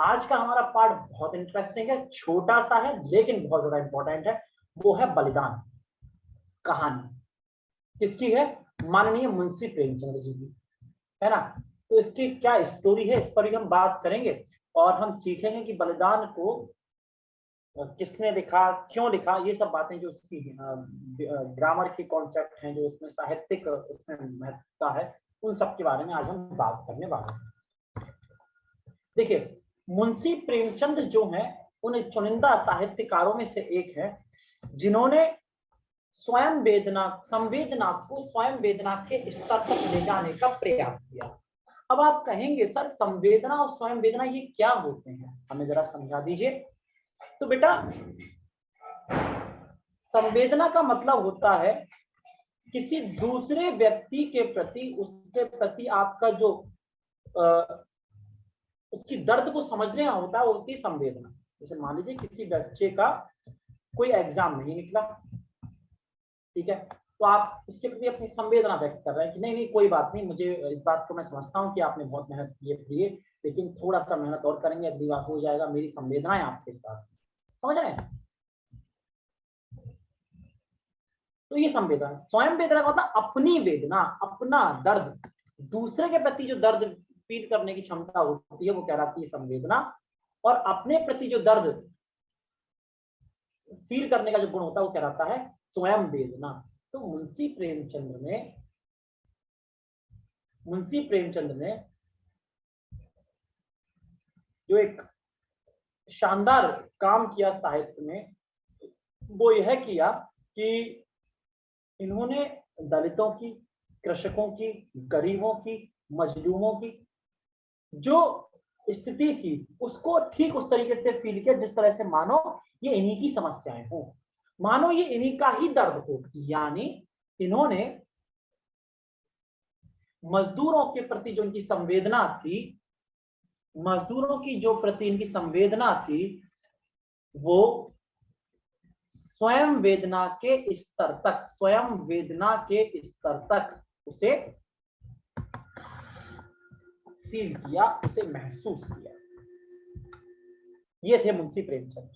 आज का हमारा पार्ट बहुत इंटरेस्टिंग है, छोटा सा है लेकिन बहुत ज्यादा इंपॉर्टेंट है। वो है बलिदान कहानी। किसकी है? माननीय मुंशी प्रेमचंद जी की, है ना। तो इसकी क्या स्टोरी है, इस पर भी हम बात करेंगे और हम सीखेंगे कि बलिदान को किसने लिखा, क्यों लिखा, ये सब बातें जो उसकी ग्रामर के कॉन्सेप्ट हैं, जो उसमें साहित्यिक उसमें महत्वता है, उन सब के बारे में आज हम बात करने वाले हैं। देखिए, मुंशी प्रेमचंद जो हैं उन चुनिंदा साहित्यकारों में से एक है जिन्होंने स्वयं संवेदना को स्वयं वेदना के स्तर तक ले जाने का प्रयास किया। अब आप कहेंगे सर संवेदना और स्वयं वेदना ये क्या होते हैं, हमें जरा समझा दीजिए। तो बेटा, संवेदना का मतलब होता है किसी दूसरे व्यक्ति के प्रति, उसके प्रति आपका जो उसकी दर्द को समझने होता है, वो होती है संवेदना। जैसे मान लीजिए किसी बच्चे का कोई एग्जाम नहीं निकला, ठीक है, तो आप उसके प्रति अपनी संवेदना व्यक्त कर रहे हैं कि नहीं नहीं कोई बात नहीं, मुझे इस बात को मैं समझता हूँ कि आपने बहुत मेहनत की है, लेकिन थोड़ा सा मेहनत और करेंगे, अगली बार हो जाएगा, मेरी संवेदनाएं आपके साथ। समझ रहे हैं? तो ये संवेदना, स्वयं वेदना का मतलब अपनी वेदना, अपना दर्द, दूसरे के प्रति जो दर्द फील करने की क्षमता होती है वो कहलाती है संवेदना, और अपने प्रति जो दर्द फील करने का जो गुण होता है वो कहलाता है स्वयं वेदना। तो मुंशी प्रेमचंद ने जो एक शानदार काम किया साहित्य में, वो यह किया कि इन्होंने दलितों की, कृषकों की, गरीबों की, मजलूमों की जो स्थिति थी उसको ठीक उस तरीके से फील किया जिस तरह से मानो ये इन्हीं की समस्याएं हो, मानो ये इन्हीं का ही दर्द हो। यानी इन्होंने मजदूरों के प्रति जो इनकी संवेदना थी, मजदूरों की जो प्रति इनकी संवेदना थी, वो स्वयं वेदना के स्तर तक, स्वयं वेदना के स्तर तक उसे फील किया, उसे महसूस किया। ये थे मुंशी प्रेमचंद।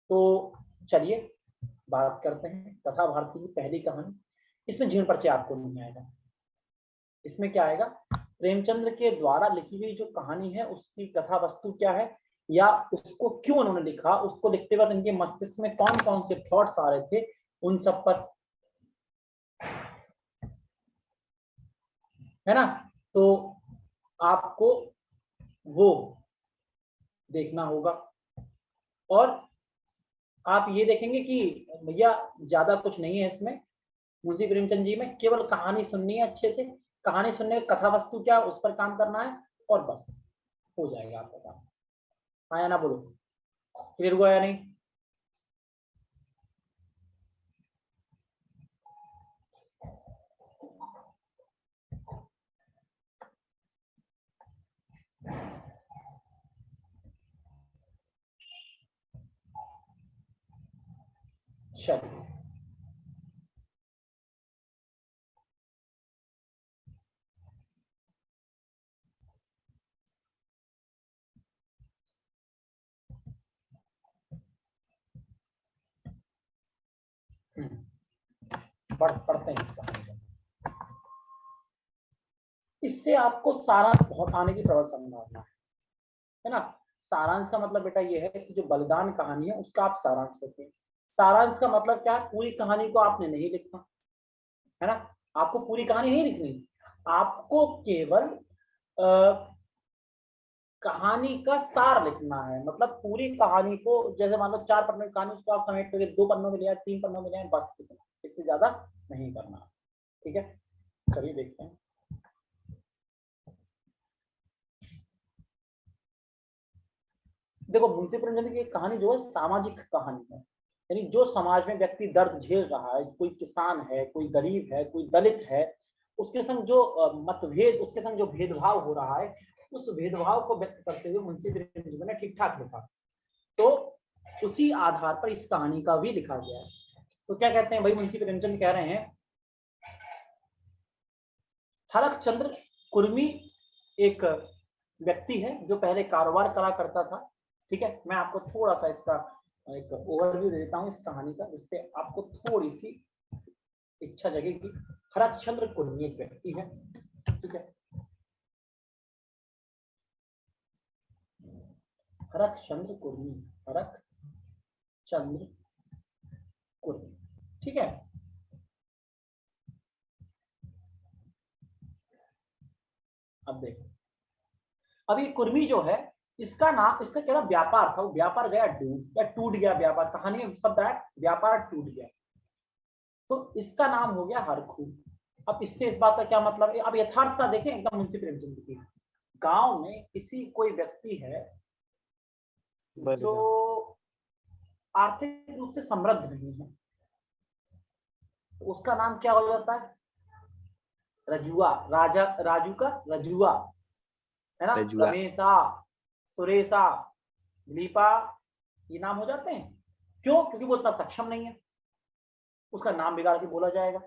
तो चलिए बात करते हैं कथा भारती की पहली कहानी। इसमें जीर्ण परिचय आपको नहीं आएगा, इसमें क्या आएगा, प्रेमचंद्र के द्वारा लिखी हुई जो कहानी है उसकी कथा वस्तु क्या है, या उसको क्यों उन्होंने लिखा, उसको लिखते वक्त इनके मस्तिष्क में कौन कौन से थॉट्स आ रहे थे, उन सब पर, है ना। तो आपको वो देखना होगा। और आप ये देखेंगे कि भैया ज्यादा कुछ नहीं है इसमें, मुंशी प्रेमचंद जी में केवल कहानी सुननी है, अच्छे से कहानी सुनने, कथा वस्तु क्या उस पर काम करना है और बस हो जाएगा आपका काम। हाँ या ना बोलो, क्लियर हुआ या नहीं? चलिए, पढ़ते हैं इस कहानी को। इससे आपको सारांश बहुत आने की प्रबल संभावना है ना। सारांश का मतलब बेटा ये है कि जो बलिदान कहानी है उसका आप सारांश करते हैं। सारांश का मतलब क्या है, पूरी कहानी को आपने नहीं लिखना, है ना। आपको पूरी कहानी नहीं लिखनी, आपको केवल कहानी का सार लिखना है। मतलब पूरी कहानी को, जैसे मान लो 4 पन्नों की कहानी, उसको आप समेट करके 2 पन्नों में ले आए, 3 पन्नों में ले आए, बस इतना, इससे ज्यादा नहीं करना। ठीक है, चलिए देखते हैं। देखो, मुंशी प्रेमचंद की कहानी जो है सामाजिक कहानी है, यानी जो समाज में व्यक्ति दर्द झेल रहा है, कोई किसान है, कोई गरीब है, कोई दलित है, उसके संग जो मतभेद, उसके संग जो भेदभाव हो रहा है, उस भेदभाव को व्यक्त करते हुए मुंशी प्रेमचंद ने ठीक ठाक लिखा। तो उसी आधार पर इस कहानी का भी लिखा गया है। तो क्या कहते हैं भाई, मुंशी प्रेमचंद कह रहे हैं, हरक चंद्र कुर्मी एक व्यक्ति है जो पहले कारोबार करा करता था। ठीक है, मैं आपको थोड़ा सा इसका एक ओवरव्यू दे देता हूँ इस कहानी का, जिससे आपको थोड़ी सी इच्छा जगेगी। हरकचंद्र कुर्मी एक व्यक्ति है। ठीक है, हरकचंद्र कुर्मी, हरकचंद्र कुर्मी। ठीक है, अब देखो, अब ये कुर्मी जो है, इसका नाम, इसका क्या व्यापार था, वो व्यापार गया डूब या टूट गया, व्यापार, कहानी में शब्द है व्यापार टूट गया, तो इसका नाम हो गया हरखू। अब इससे इस बात का क्या मतलब है, अब यथार्थता देखें एकदम मुंशी प्रेमचंद की। गांव में किसी कोई व्यक्ति है जो आर्थिक रूप से समृद्ध नहीं है, तो उसका नाम क्या हो जाता है, रजुआ, राजा, राजू का रजुआ, है ना, रजुआ। रमेशा, सुरेशा, दिलीपा, ये नाम हो जाते हैं। क्यों? क्योंकि वो इतना सक्षम नहीं है, उसका नाम बिगाड़ के बोला जाएगा,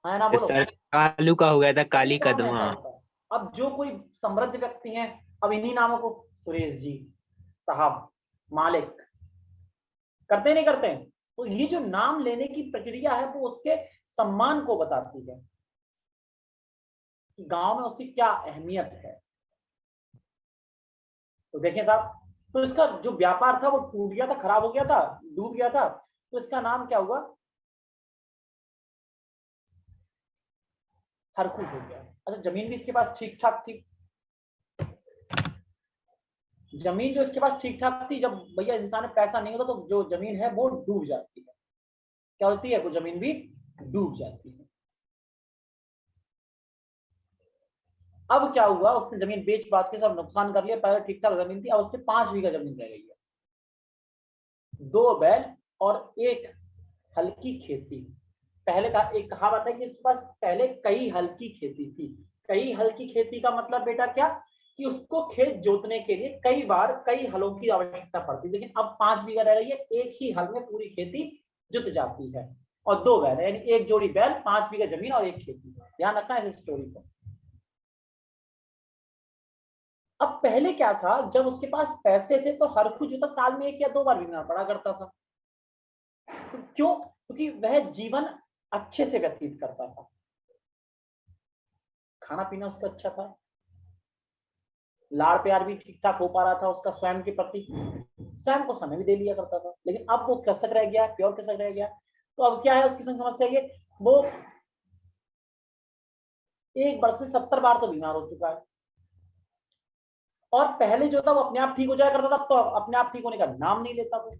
है ना, बोलो। सर कालू का हो गया था काली गाँव में ऐसा कदमा। होता है। अब जो कोई समृद्ध व्यक्ति हैं, अब इन्हीं नामों को सुरेश जी, साहब, मालिक करते नहीं करते हैं, तो ये जो नाम लेने की प्रक्रिया है वो उसके सम्मान को बताती है कि गांव में उसकी क्या अहमियत है। तो देखिए साहब, तो इसका जो व्यापार था वो टूट गया था, खराब हो गया था, डूब गया था, तो इसका नाम क्या हुआ, हरकू हो गया। अच्छा, जमीन भी इसके पास ठीक ठाक थी, जमीन जो इसके पास ठीक ठाक थी, जब भैया इंसान में पैसा नहीं होता तो जो जमीन है वो डूब जाती है। क्या होती है, वो जमीन भी डूब जाती है। अब क्या हुआ, उसने जमीन बेच बाच के सब नुकसान कर लिया, पहले ठीक ठाक जमीन थी, अब उसके 5 बीघा जमीन रह गई है, 2 बैल और एक हल्की खेती। पहले का एक कहावत है कि इसके पास पहले कई हल्की खेती थी। कई हल्की खेती का मतलब बेटा क्या, कि उसको खेत जोतने के लिए कई बार कई हलों की आवश्यकता पड़ती, लेकिन अब 5 बीघा रह रही है, एक ही हल में पूरी खेती जुत जाती है, और 2 बैल, यानी एक जोड़ी बैल, 5 बीघा जमीन और एक खेती। ध्यान रखना है इस स्टोरी को। अब पहले क्या था, जब उसके पास पैसे थे तो हरखू जो था साल में 1 या 2 बार बीमार पड़ा करता था। क्यों? क्योंकि वह जीवन अच्छे से व्यतीत करता था, खाना पीना उसका अच्छा था, लाड़ प्यार भी ठीक ठाक हो पा रहा था उसका स्वयं के प्रति, स्वयं को समय भी दे लिया करता था। लेकिन अब वो कृषक रह गया, प्योर कृषक रह गया, तो अब क्या है उसकी समस्या, ये वो एक वर्ष में 70 बार तो बीमार हो चुका है। और पहले जो था वो अपने आप ठीक हो जाया करता था, तो अपने आप ठीक होने का नाम नहीं लेता वो।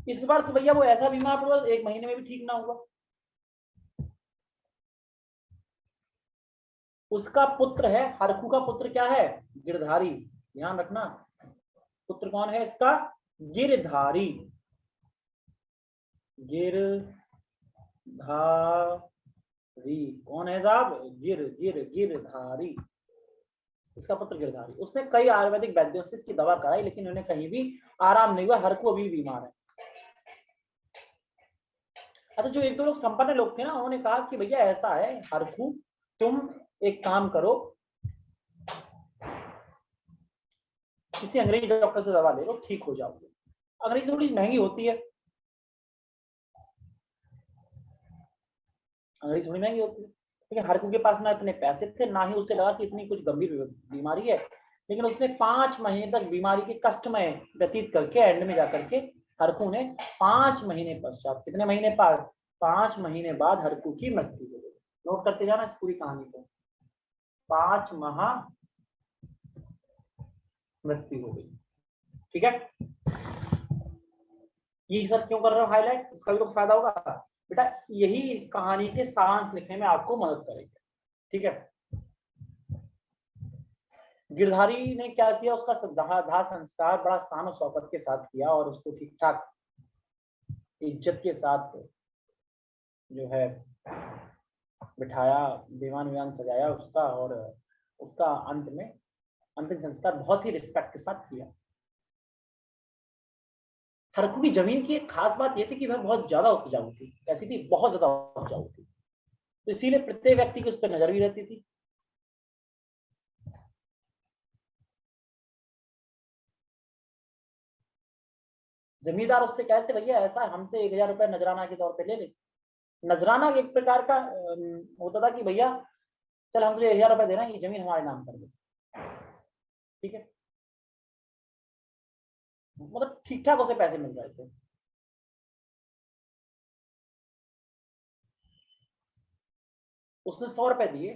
इस वर्ष भैया वो ऐसा बीमार पड़ा, 1 महीने में भी ठीक ना हुआ। उसका पुत्र है, हरखू का पुत्र क्या है, गिरधारी। ध्यान रखना, पुत्र कौन है इसका, गिरधारी, गिरधारी। कौन है साहब, गिरधारी, इसका पुत्र गिरधारी। उसने कई आयुर्वेदिक वैद्यों से इसकी दवा कराई, लेकिन उन्हें कहीं भी आराम नहीं हुआ, हरखू अभी बीमार है। अच्छा, जो 1-2 लोग संपन्न लोग थे ना, उन्होंने कहा कि भैया ऐसा है हरखू, तुम एक काम करो, किसी अंग्रेजी डॉक्टर से दवा ले लो, ठीक हो जाओगे। अंग्रेजी थोड़ी महंगी होती है, अंग्रेजी थोड़ी महंगी होती है। लेकिन हरकू के पास ना इतने पैसे थे, ना ही उसे लगा कि इतनी कुछ गंभीर बीमारी है। लेकिन उसने 5 महीने तक बीमारी के कष्टमय व्यतीत करके एंड में जाकर के हरकू ने 5 महीने पश्चात, कितने महीने बाद, 5 महीने बाद हरकू की मृत्यु हो गई। नोट करते जाना इस पूरी कहानी को, 5 माह मृत्यु हो गई। ठीक है, ये सब क्यों कर रहे हो हाईलाइट, इसका भी तो फायदा होगा बेटा, यही कहानी के सारांश लिखने में आपको मदद करेगा। ठीक है, गिरधारी ने क्या किया, उसका दाह संस्कार बड़ा शान और शौकत के साथ किया, और उसको ठीक ठाक इज्जत के साथ जो है बिठाया, दीवान विमान सजाया उसका, और उसका अंत में अंतिम संस्कार बहुत ही रिस्पेक्ट के साथ किया। हरकू की जमीन की एक खास बात यह थी कि वह बहुत ज्यादा उपजाऊ थी। कैसी थी, बहुत ज्यादा उपजाऊ थी। तो इसीलिए प्रत्येक व्यक्ति की उस पर नजर भी रहती थी। जमींदार उससे कहते भैया ऐसा है, हमसे 1000 रुपये नजराना के तौर पे ले ले। नजराना एक प्रकार का होता था कि भैया चल हम तुझे 1000 रुपये दे रहे हैं, ये जमीन हमारे नाम कर दे, ठीक है। मतलब ठीक ठाक उसे पैसे मिल रहे थे। उसने 100 रुपए दिए।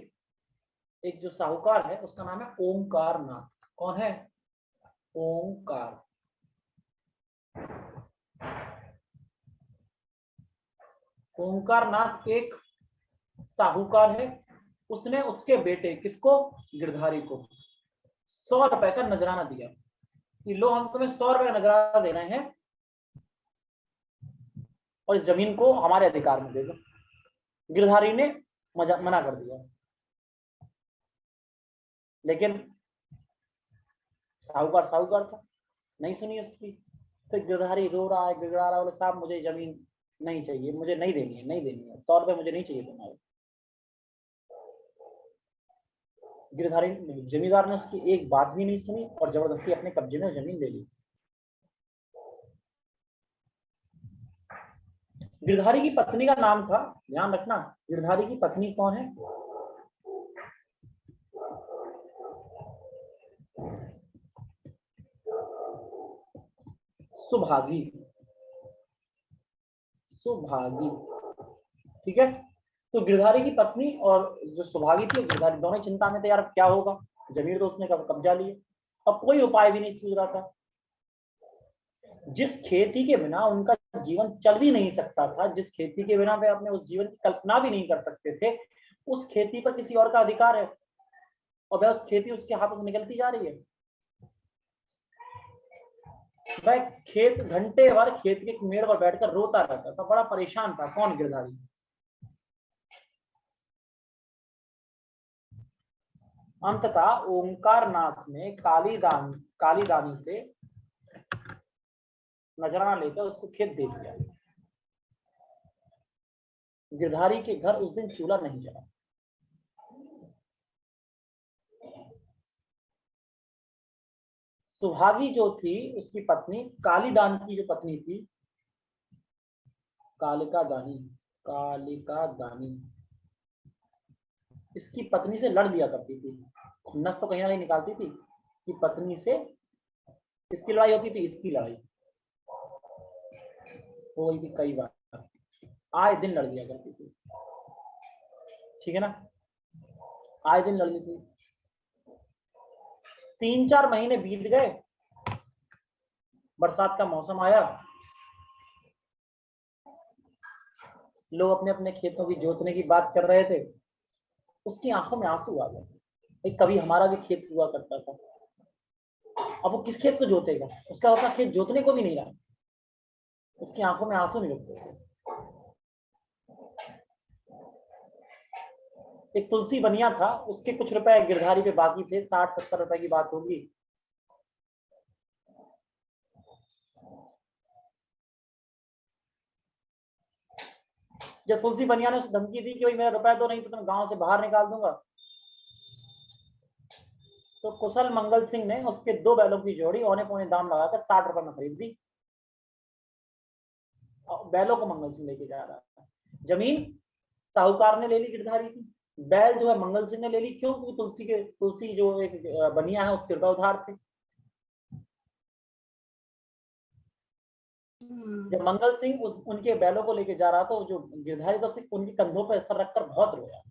एक जो साहूकार है उसका नाम है ओंकार नाथ। कौन है? ओंकार। ओंकार नाथ एक साहूकार है। उसने उसके बेटे किसको? गिरधारी को 100 रुपए का नजराना दिया कि लो हम तुम्हें 100 रुपए का नजराना दे रहे हैं और इस जमीन को हमारे अधिकार में दे दो। गिरधारी ने मना कर दिया, लेकिन साहूकार साहूकार था, नहीं सुनी उसकी। तो गिरधारी रो रहा है, गिड़गिड़ा रहा है, बोले साहब मुझे जमीन नहीं चाहिए, मुझे नहीं देनी है, नहीं देनी है, 100 रुपए मुझे नहीं चाहिए तुम्हारे। गिरधारी जमींदार ने उसकी एक बात भी नहीं सुनी और जबरदस्ती अपने कब्जे में जमीन ले ली। गिरधारी की पत्नी का नाम था, ध्यान रखना, गिरधारी की पत्नी कौन है? सुभागी। सुभागी, ठीक है। तो गिरधारी की पत्नी और जो सुभागी थी, गिरधारी दोनों चिंता में थे, यार क्या होगा, जमीन तो उसने कब्जा ली है, अब कोई उपाय भी नहीं सूझ रहा था। जिस खेती के बिना उनका जीवन चल भी नहीं सकता था, जिस खेती के बिना वे अपने उस जीवन की कल्पना भी नहीं कर सकते थे, उस खेती पर किसी और का अधिकार है और वह उस खेती उसके हाथों से निकलती जा रही है। वह खेत घंटे भर खेत के मेड़ पर बैठकर रोता रहता था, बड़ा परेशान था। कौन? गिरधारी। अंततः ओंकार नाथ ने कालीदानी से नजराना लेकर उसको खेत दे दिया। गिरधारी के घर उस दिन चूल्हा नहीं जला। सुहागी जो थी उसकी पत्नी, कालीदान की जो पत्नी थी, कालिका दानी, कालिका दानी, इसकी पत्नी से लड़ दिया करती थी। नस तो कहीं ना कहीं निकालती थी कि पत्नी से इसकी लड़ाई होती थी, इसकी लड़ाई हो गई थी कई बार, आए दिन लड़ दिया करती थी, ठीक है ना, आए दिन लड़ती थी। 3-4 महीने बीत गए, बरसात का मौसम आया, लोग अपने अपने खेतों की जोतने की बात कर रहे थे। उसकी आंखों में आंसू आ गए। कभी हमारा भी खेत हुआ करता था, अब वो किस खेत को जोतेगा, उसका अपना खेत जोतने को भी नहीं रहा। उसकी आंखों में आंसू नहीं रुकते थे। एक तुलसी बनिया था, उसके कुछ रुपए गिरधारी पे बाकी थे, 60-70 रुपए की बात होगी। जब तुलसी बनिया ने उसे धमकी दी कि भाई मेरा रुपया तो नहीं तो तुम गांव से बाहर निकाल दूंगा, तो कुशल मंगल सिंह ने उसके 2 बैलों की जोड़ी औने पौने दाम लगाकर 60 रुपए में खरीद दी। बैलों को मंगल सिंह लेके जा रहा था। जमीन साहूकार ने ले ली गिरधारी की, बैल जो है मंगल सिंह ने ले ली। क्यों? क्योंकि तुलसी जो एक बनिया है उसके रुपए उधार थे। जब मंगल सिंह उनके बैलों को लेके जा रहा था, जो गिरधारी था उनके कंधों पर सर रखकर बहुत रोया।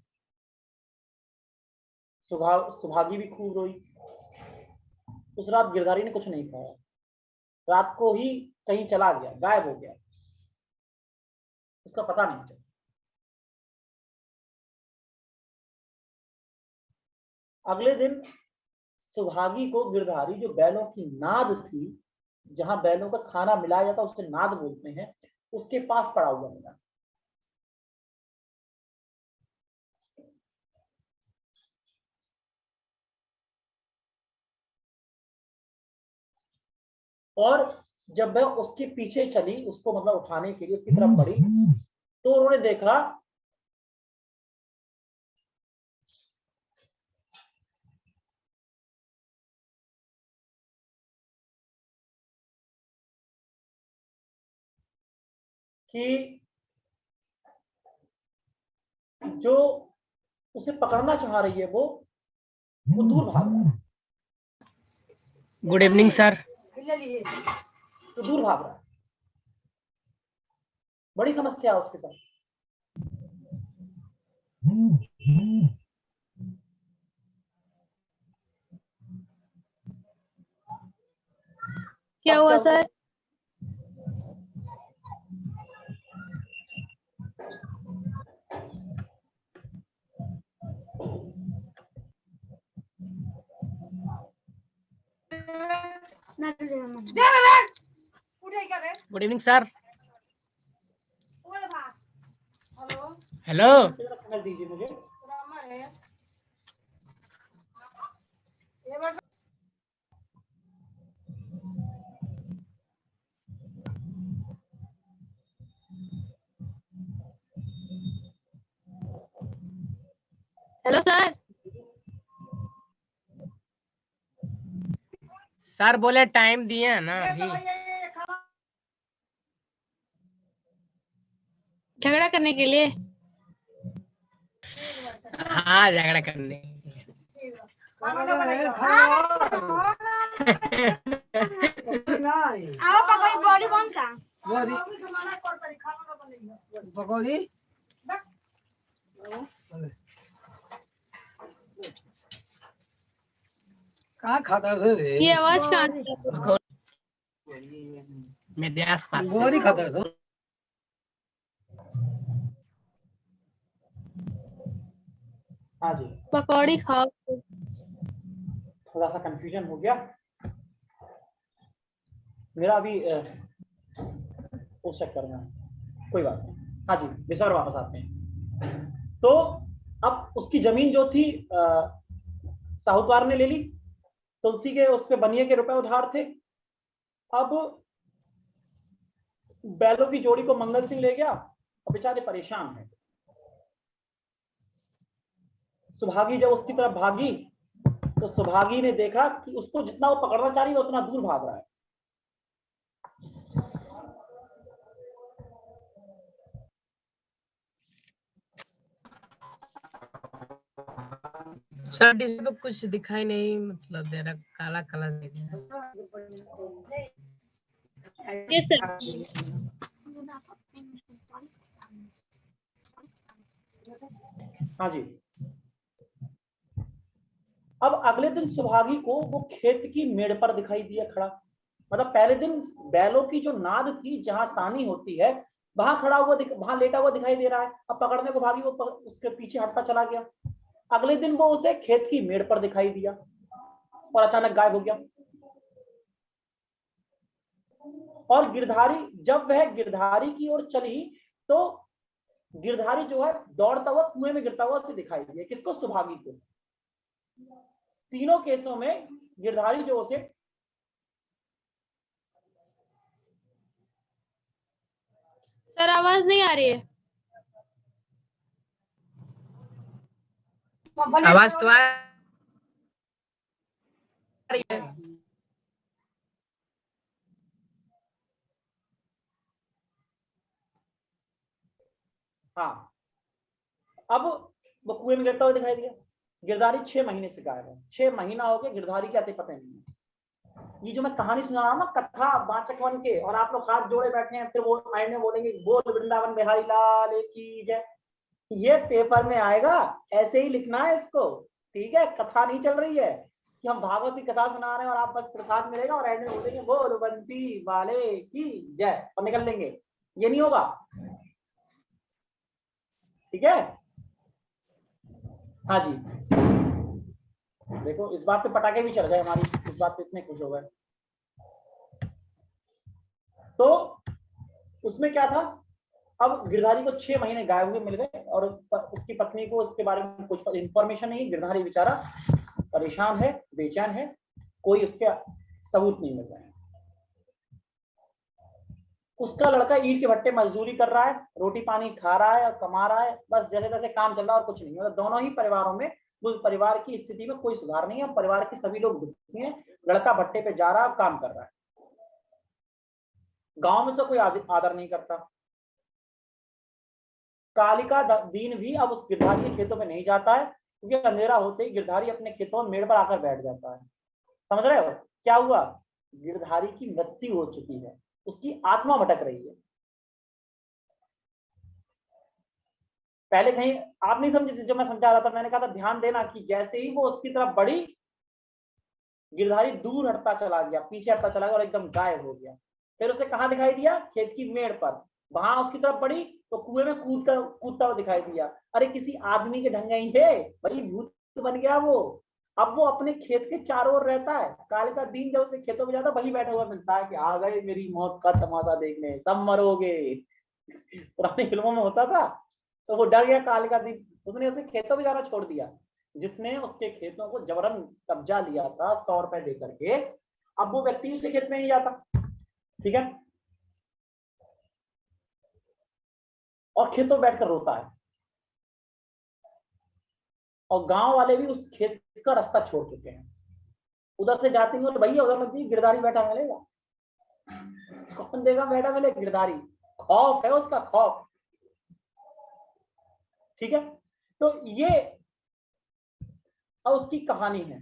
सुभागी भी खूब रोई। उस रात गिरधारी ने कुछ नहीं खाया, रात को ही कहीं चला गया, गायब हो गया, उसका पता नहीं चला। अगले दिन सुभागी को गिरधारी, जो बैलों की नाद थी, जहां बैलों का खाना मिलाया जाता उसे नाद बोलते हैं, उसके पास पड़ा हुआ मिला। और जब वह उसके पीछे चली, उसको मतलब उठाने के लिए उसकी तरफ बढ़ी, तो उन्होंने देखा कि जो उसे पकड़ना चाह रही है वो दूर भाग रहा है। Good evening sir. तो दूर भाग रहा है, बड़ी समस्या है उसके साथ। क्या हुआ sir? Good evening sir. Hello. खबर दीजिए मुझे। Hello sir. सर बोले टाइम दिए हैं ना अभी। झगड़ा करने के लिए? हाँ झगड़ा करने। बॉडी कौन सा? पकौड़ी कहाँ खाता था रे? ये आवाज कहाँ से? मेरे आस पास गोरी खाता था। हाँ जी, पकौड़ी खाओ। थोड़ा सा कंफ्यूजन हो गया मेरा अभी उस चक्कर में, कोई बात नहीं। हाँ जी, विषय पर वापस आते हैं। तो अब उसकी जमीन जो थी साहूकार ने ले ली, तुलसी के उस पे बनिए के रुपए उधार थे। अब बैलों की जोड़ी को मंगल सिंह ले गया और बेचारे परेशान हैं। सुभागी जब उसकी तरफ भागी तो सुभागी ने देखा कि उसको जितना वो पकड़ना चाह रही है उतना दूर भाग रहा है। सर डिस्प्ले पे कुछ दिखाई नहीं, मतलब दे रहा, काला काला दिख रहा है। Yes sir. हाँ जी, अब अगले दिन सुभागी को वो खेत की मेड़ पर दिखाई दिया खड़ा। मतलब पहले दिन बैलों की जो नाद थी, जहां सानी होती है, वहां खड़ा हुआ वहां लेटा हुआ दिखाई दे रहा है। अब पकड़ने को भागी, वो उसके पीछे हटता चला गया। अगले दिन वो उसे खेत की मेड़ पर दिखाई दिया और अचानक गायब हो गया। और गिरधारी, जब वह गिरधारी की ओर चली तो गिरधारी जो है दौड़ता हुआ कुएं में गिरता हुआ उसे दिखाई दिया। किसको? सुभागी को। तीनों केसों में गिरधारी जो उसे सर आवाज नहीं आ रही है। आवाज तो आ रही है। हाँ, अब वो कुएं में गिरता हुआ दिखाई दिया। गिरधारी 6 महीने से गायब है। 6 महीना हो गया, गिरधारी के आते पता नहीं है। ये जो मैं कहानी सुना रहा हूं ना, कथा वाचक बन के, और आप लोग हाथ जोड़े बैठे हैं, फिर वो माइंड में बोलेंगे बोल वृंदावन बिहारी लाल की जय। ये पेपर में आएगा, ऐसे ही लिखना है इसको, ठीक है? कथा नहीं चल रही है कि हम भागवत की कथा सुना रहे हैं और आप बस प्रसाद मिलेगा और एंड में बोलेंगे बोल बंसी वाले की जय और निकल लेंगे। ये नहीं होगा, ठीक है? हाँ जी, देखो इस बात पे पटाखे भी चढ़ गए हमारी, इस बात पे इतने खुश हो गए। तो उसमें क्या था, अब गिरधारी को 6 महीने गायब हुए मिल गए और उसकी पत्नी को उसके बारे में कुछ इंफॉर्मेशन नहीं। गिरधारी बेचारा परेशान है, बेचैन है, कोई उसके सबूत नहीं मिल रहे हैं। उसका लड़का ईंट के भट्टे मजदूरी कर रहा है, रोटी पानी खा रहा है और कमा रहा है, बस जैसे तैसे काम चल रहा है और कुछ नहीं। मतलब दोनों ही परिवारों में, उस परिवार की स्थिति में कोई सुधार नहीं है। परिवार के सभी लोग दुखी हैं। लड़का भट्टे पे जा रहा है, काम कर रहा है। गांव में से कोई आदर नहीं करता। कालिका दीन भी अब उस गिरधारी के खेतों में नहीं जाता है, क्योंकि अंधेरा होते ही गिरधारी अपने खेतों में मेड़ पर आकर बैठ जाता है। समझ रहे हो क्या हुआ? गिरधारी की मृत्यु हो चुकी है, उसकी आत्मा भटक रही है। पहले कहीं आप नहीं समझे थे, जो मैं समझा रहा था, मैंने कहा था ध्यान देना कि जैसे ही वो उसकी तरफ बढ़ी, गिरधारी दूर हटता चला गया, पीछे हटता चला गया और एकदम गायब हो गया। फिर उसे कहां दिखाई दिया? खेत की मेड़ पर। वहां उसकी तरफ बढ़ी तो कुएं में कूदता हुआ दिखाई दिया। अरे किसी आदमी के ढंग ही है भाई, भूत बन गया वो। अब वो अपने खेत के चारों ओर रहता है। काल का दिन जब उसके खेतों में जाता वही बैठा हुआ मिलता है कि आ गए मेरी मौत का तमाशा देखने, सब मरोगे। पुरानी फिल्मों में होता था। तो वो डर गया काल का दिन, उसने उसे खेतों में जाना छोड़ दिया। जिसने उसके खेतों को जबरन कब्जा लिया था 100 रुपए देकर के, अब वो व्यक्ति उसके खेत में नहीं जाता। ठीक है, और खेतों में बैठकर रोता है। और गांव वाले भी उस खेत का रास्ता छोड़ चुके हैं, उधर से जाते हैं। भैया उधर मत, गिरधारी बैठा मिलेगा, कौन देगा बैठा मिलेगा गिरधारी। खौफ है उसका, खौफ। ठीक है, तो ये अब उसकी कहानी है।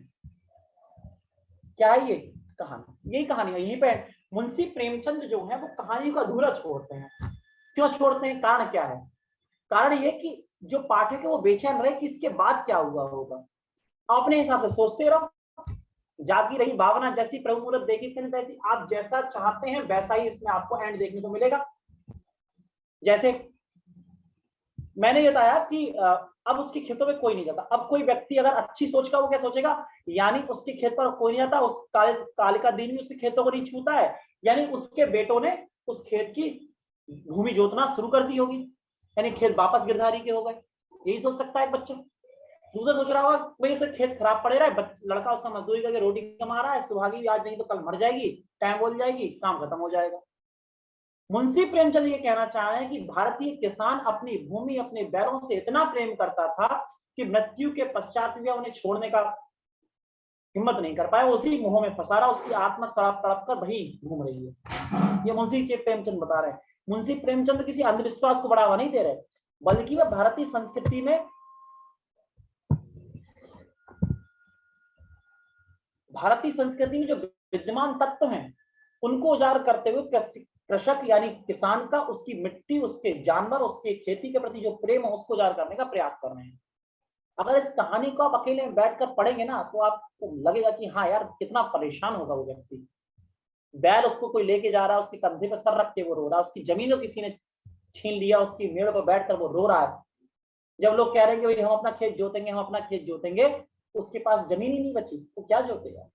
क्या है ये कहानी? यही कहानी है। यहीं पे मुंशी प्रेमचंद जो है वो कहानी को अधूरा छोड़ते हैं। क्यों छोड़ते हैं? कारण क्या है? कारण ये कि जो पाठक है वो बेचैन रहे कि इसके बाद क्या हुआ होगा। अपने हिसाब से सोचते रहो। जागी रही भावना जैसी प्रभु मूर्त देखी तैसी, आप जैसा चाहते हैं वैसा ही इसमें आपको एंड देखने को मिलेगा। जैसे मैंने ये बताया कि अब उसके खेतों में कोई नहीं जाता। अब कोई व्यक्ति अगर अच्छी सोच का, वो क्या सोचेगा? यानी उसके खेत पर कोई नहीं जाता, उस कालिका दिन भी उसके खेतों को नहीं छूता है, यानी उसके बेटों ने उस खेत की भूमि जोतना शुरू कर दी होगी, यानी खेत वापस गिरधारी के हो गए। यही सोच सकता है एक बच्चा। दूसरा सोच रहा होगा भाई उसे खेत खराब पड़े रहा है, लड़का उसका मजदूरी करके रोटी कमा रहा है, सुहागी भी आज नहीं तो कल मर जाएगी, टाइम बोल जाएगी, काम खत्म हो जाएगा। मुंशी प्रेमचंद ये कहना चाह रहे हैं कि भारतीय किसान अपनी भूमि, अपने बैलों से इतना प्रेम करता था कि मृत्यु के पश्चात भी उन्हें छोड़ने का हिम्मत नहीं कर पाया। उसी मोह में फंसा रहा, उसकी आत्मा तड़प तड़प कर वही घूम रही है। ये मुंशी प्रेमचंद बता रहे हैं। मुंशी प्रेमचंद किसी अंधविश्वास को बढ़ावा नहीं दे रहे, बल्कि वह भारतीय संस्कृति में जो विद्यमान तत्व हैं उनको उजागर करते हुए कृषक यानी किसान का, उसकी मिट्टी, उसके जानवर, उसके खेती के प्रति जो प्रेम है उसको उजागर करने का प्रयास कर रहे हैं। अगर इस कहानी को आप अकेले में बैठकर पढ़ेंगे ना तो आपको लगेगा कि हाँ यार कितना परेशान होगा वो व्यक्ति। बैल उसको कोई लेके जा रहा है, उसके कंधे पर सर रख के वो रो रहा है, उसकी जमीन को किसी ने छीन लिया, उसकी मेड़ पर बैठकर वो रो रहा है। जब लोग कह रहे हैं कि हम अपना खेत जोतेंगे, हम अपना खेत जोतेंगे, उसके पास जमीन ही नहीं बची, तो क्या जोतेगा?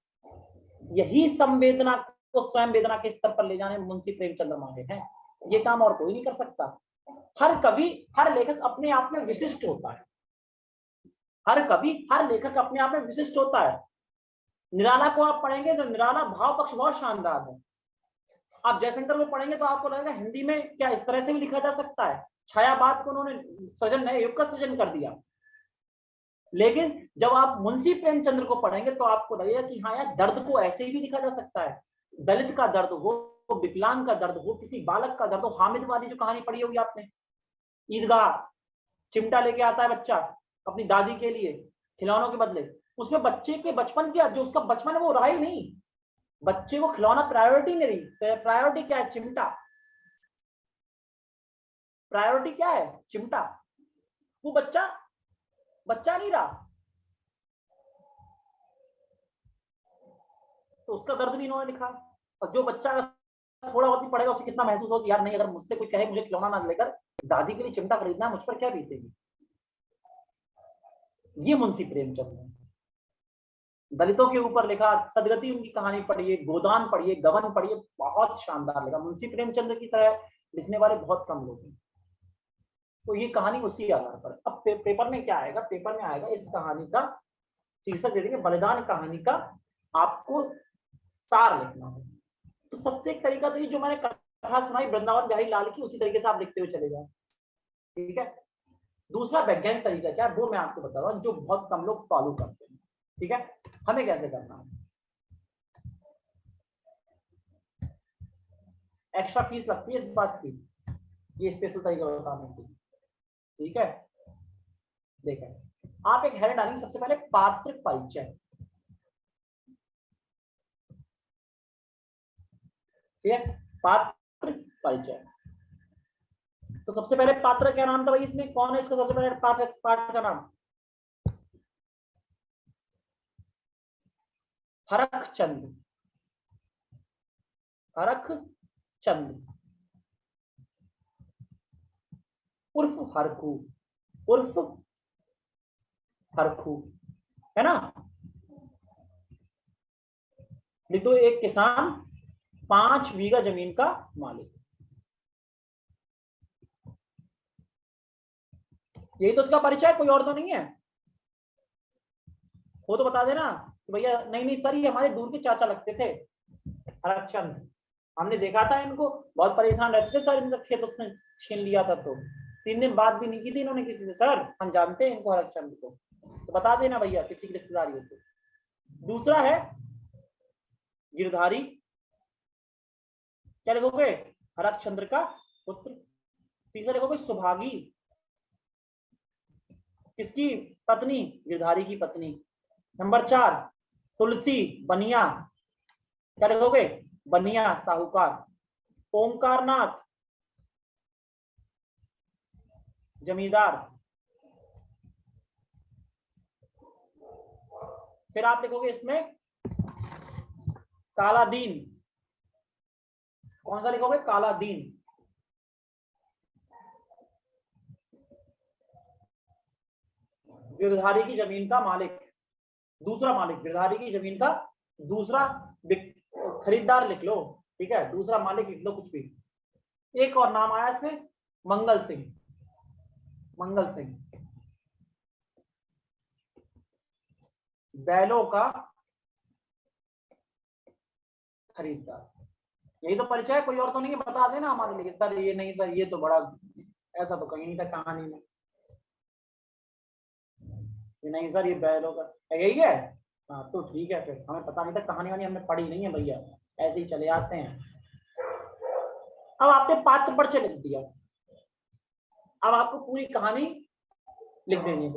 यही संवेदना को स्वयं वेदना के स्तर पर ले जाने में मुंशी प्रेमचंद माहिर हैं। ये काम और कोई नहीं कर सकता। हर कवि, हर लेखक अपने आप में विशिष्ट होता है। हर कवि, हर लेखक अपने आप में विशिष्ट होता है। निराला को आप पढ़ेंगे तो निराला भाव पक्ष बहुत शानदार है। आप जयशंकर को पढ़ेंगे तो आपको लगेगा हिंदी में क्या इस तरह से भी लिखा जा सकता है। छायावाद को उन्होंने सृजन, नए युग का सृजन कर दिया। लेकिन जब आप मुंशी प्रेमचंद्र को पढ़ेंगे तो आपको लगेगा कि हाँ यार दर्द को ऐसे ही भी लिखा जा सकता है। दलित का दर्द हो, विकलांग का दर्द हो, किसी बालक का दर्द हो। हामिद वाली जो कहानी पढ़ी होगी आपने, ईदगाह, चिमटा लेके आता है बच्चा अपनी दादी के लिए खिलौनों के बदले। उसमें बच्चे के बचपन क्या, जो उसका बचपन है वो रहा ही नहीं। बच्चे को खिलौना प्रायोरिटी नहीं रही। प्रायोरिटी क्या है? चिमटा। प्रायोरिटी क्या है? चिमटा। वो बच्चा नहीं रहा, तो उसका दर्द भी इन्होंने लिखा। और जो बच्चा थोड़ा बहुत भी पढ़ेगा उसे कितना महसूस हो कि यार नहीं, अगर मुझसे कोई कहे मुझे खिलौना ना लेकर दादी के लिए चिमटा खरीदना, मुझ पर क्या बीतेगी। ये मुंशी प्रेमचंद है। दलितों के ऊपर लिखा, सदगति उनकी कहानी पढ़िए, गोदान पढ़िए, गबन पढ़िए, बहुत शानदार लिखा। मुंशी प्रेमचंद की तरह लिखने वाले बहुत कम लोग हैं। तो ये कहानी उसी आधार पर। अब पेपर में क्या आएगा? पेपर में आएगा इस कहानी का शीर्षक दे देंगे बलिदान कहानी का आपको सार लिखना है। तो सबसे एक तरीका तो ये जो मैंने कथा सुनाई वृंदावन बिहारी लाल की, उसी तरीके से आप लिखते हुए चले जाए। ठीक है। दूसरा वैज्ञानिक तरीका क्या है वो मैं आपको बता रहा हूँ, जो बहुत कम लोग फॉलो करते हैं। ठीक है, हमें कैसे करना है। एक्स्ट्रा फीस लगती है इस बात की, ये स्पेशल तरीका बताने की। ठीक है, देखें आप एक हेडर डालेंगे सबसे पहले पात्र परिचय, ठीक है, पात्र परिचय। तो सबसे पहले पात्र क्या नाम था भाई इसमें, कौन है इसका सबसे पहले पात्र का नाम? हरखचंद, हरखचंद उर्फ हरखू, उर्फ हरखू, है ना। लिख दो, एक किसान 5 बीघा जमीन का मालिक, यही तो उसका परिचय, कोई और तो नहीं है। वो तो बता देना कि भैया नहीं नहीं सर ये हमारे दूर के चाचा लगते थे हरखचंद, हमने देखा था इनको, बहुत परेशान रहते थे सर, इनका खेत उसने छीन लिया था, तो 3 दिन बात भी नहीं की थी इन्होंने किसी से, सर हम जानते हैं इनको हरखचंद को, तो बता देना भैया किसी की रिश्तेदारी हो तो। दूसरा है गिरधारी, क्या लिखोगे? हरखचंद्र का पुत्र। तीसरा लिखोगे सुभागी, किसकी पत्नी? गिरधारी की पत्नी। नंबर 4 तुलसी बनिया, क्या लिखोगे? बनिया साहूकार। ओंकारनाथ जमींदार। फिर आप लिखोगे इसमें कालादीन, कौन सा लिखोगे? कालादीन। गिरधारी की जमीन का मालिक, दूसरा मालिक, गिरधारी की जमीन का दूसरा खरीदार लिख लो, ठीक है, दूसरा मालिक लिख लो कुछ भी। एक और नाम आया इसमें, मंगल सिंह, मंगल सिंह बैलों का खरीदार। यही तो परिचय है, कोई और तो नहीं है, बता देना हमारे लिए सर ये नहीं सर ये तो बड़ा ऐसा तो कहीं नहीं था कहानी में, ये नहीं सर ये बैलों का, यही है। हाँ तो ठीक है, फिर हमें पता नहीं था, कहानी वानी हमने पढ़ी नहीं है भैया, ऐसे ही चले आते हैं। अब आपने पात्र परिचय लिख दिया, अब आपको पूरी कहानी लिख देनी है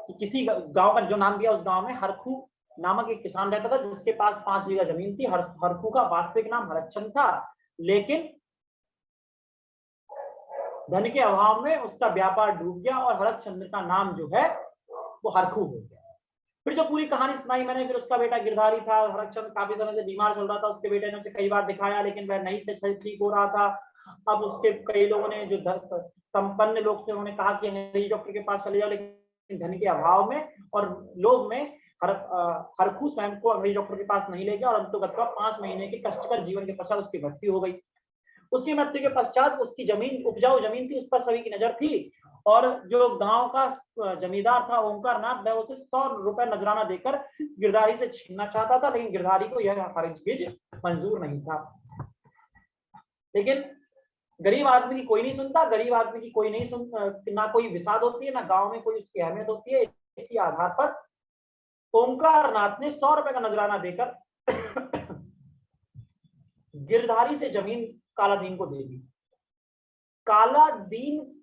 कि किसी गांव का जो नाम दिया, उस गांव में हरखू नामक एक किसान रहता था जिसके पास 5 बीघा जमीन थी। हरखू का वास्तविक नाम हरखचंद था, लेकिन धन के अभाव में उसका व्यापार डूब गया और हरखचंद का नाम जो है वो हरखू हो गया। फिर जो पूरी कहानी सुनाई मैंने, फिर उसका बेटा गिरधारी था, हरखचंद काफी समय से बीमार चल रहा था, उसके बेटे ने उसे कई बार दिखाया लेकिन वह नहीं से ठीक हो रहा था। अब उसके कई लोगों ने जो संपन्न लोग थे उन्होंने कहा कि अंग्रेजी डॉक्टर के पास चले जाओ, लेकिन धन के अभाव में और लोभ में हरखू स्वयं को अंग्रेजी डॉक्टर के पास नहीं ले गया और अंततः 5 महीने के कष्टकर जीवन के पश्चात उसकी मृत्यु हो गई। उसकी मृत्यु के पश्चात उसकी जमीन, उपजाऊ जमीन थी, उस पर सभी की नजर थी और जो गांव का जमींदार था ओंकारनाथ, वह उसे 100 रुपए नजराना देकर गिरधारी से छीनना चाहता था, लेकिन गिरधारी को यह हरगिज मंजूर नहीं था। लेकिन गरीब आदमी की कोई नहीं सुनता, गरीब आदमी की कोई नहीं सुन, ना कोई विषाद होती है, ना गांव में कोई उसकी अहमियत होती है। इसी आधार पर ओंकारनाथ ने 100 रुपए का नजराना देकर गिरधारी से जमीन कालादीन को दे दी। कालादीन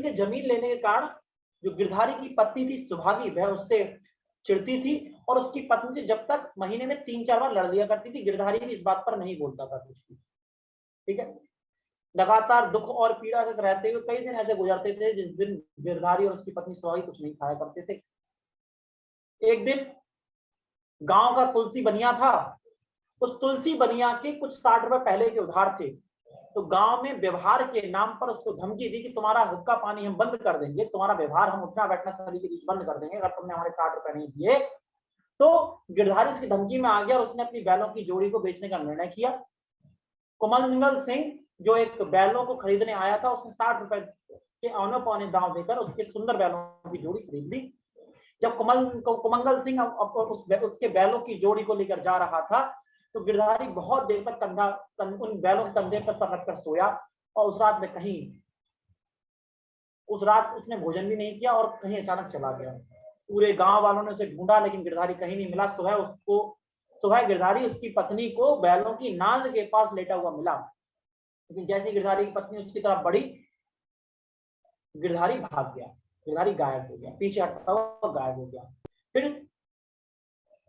के जमीन लेने के कारण जो गिरधारी की पत्नी थी सुभागी, वह उससे चिढ़ती थी और उसकी पत्नी से जब तक महीने में 3-4 बार लड़ लिया करती थी। गिरधारी भी इस बात पर नहीं बोलता था कुछ भी, ठीक है। लगातार दुख और पीड़ा से रहते हुए कई दिन ऐसे गुजरते थे जिस दिन गिरधारी और उसकी पत्नी सुभागी कुछ नहीं खाया करते थे। एक दिन गांव का तुलसी बनिया था, उस तुलसी बनिया के कुछ 60 रुपए पहले के उधार थे, तो गांव में व्यवहार के नाम पर उसको धमकी दी कि तुम्हारा हुक्का पानी हम बंद कर देंगे, तुम्हारा व्यवहार हम उठना बैठना सभी के बीच बंद कर देंगे अगर तुमने हमारे 60 रुपए नहीं दिए। तो गिरधारी उसकी धमकी में आ गया और उसने अपनी बैलों की जोड़ी को बेचने का निर्णय किया। कुमंगल सिंह जो एक बैलों को खरीदने आया था, उसने 60 रुपए के औने पौने दांव देकर उसके सुंदर बैलों की जोड़ी खरीद ली। जब कुमंगल सिंह उसके बैलों की जोड़ी को लेकर जा रहा था तो गिरधारी बहुत देर तक उन बैलों के कंधे पर सर रखकर सोया और उस रात उसने भोजन भी नहीं किया और कहीं अचानक चला गया। पूरे गांव वालों ने उसे ढूंढा लेकिन गिरधारी कहीं नहीं मिला। सुबह गिरधारी उसकी पत्नी को बैलों की नांद के पास लेटा हुआ मिला। लेकिन जैसे ही गिरधारी की पत्नी उसकी तरफ बढ़ी, गिरधारी भाग गया, गिरधारी गायब हो गया, पीछे हटता हुआ गायब हो गया। फिर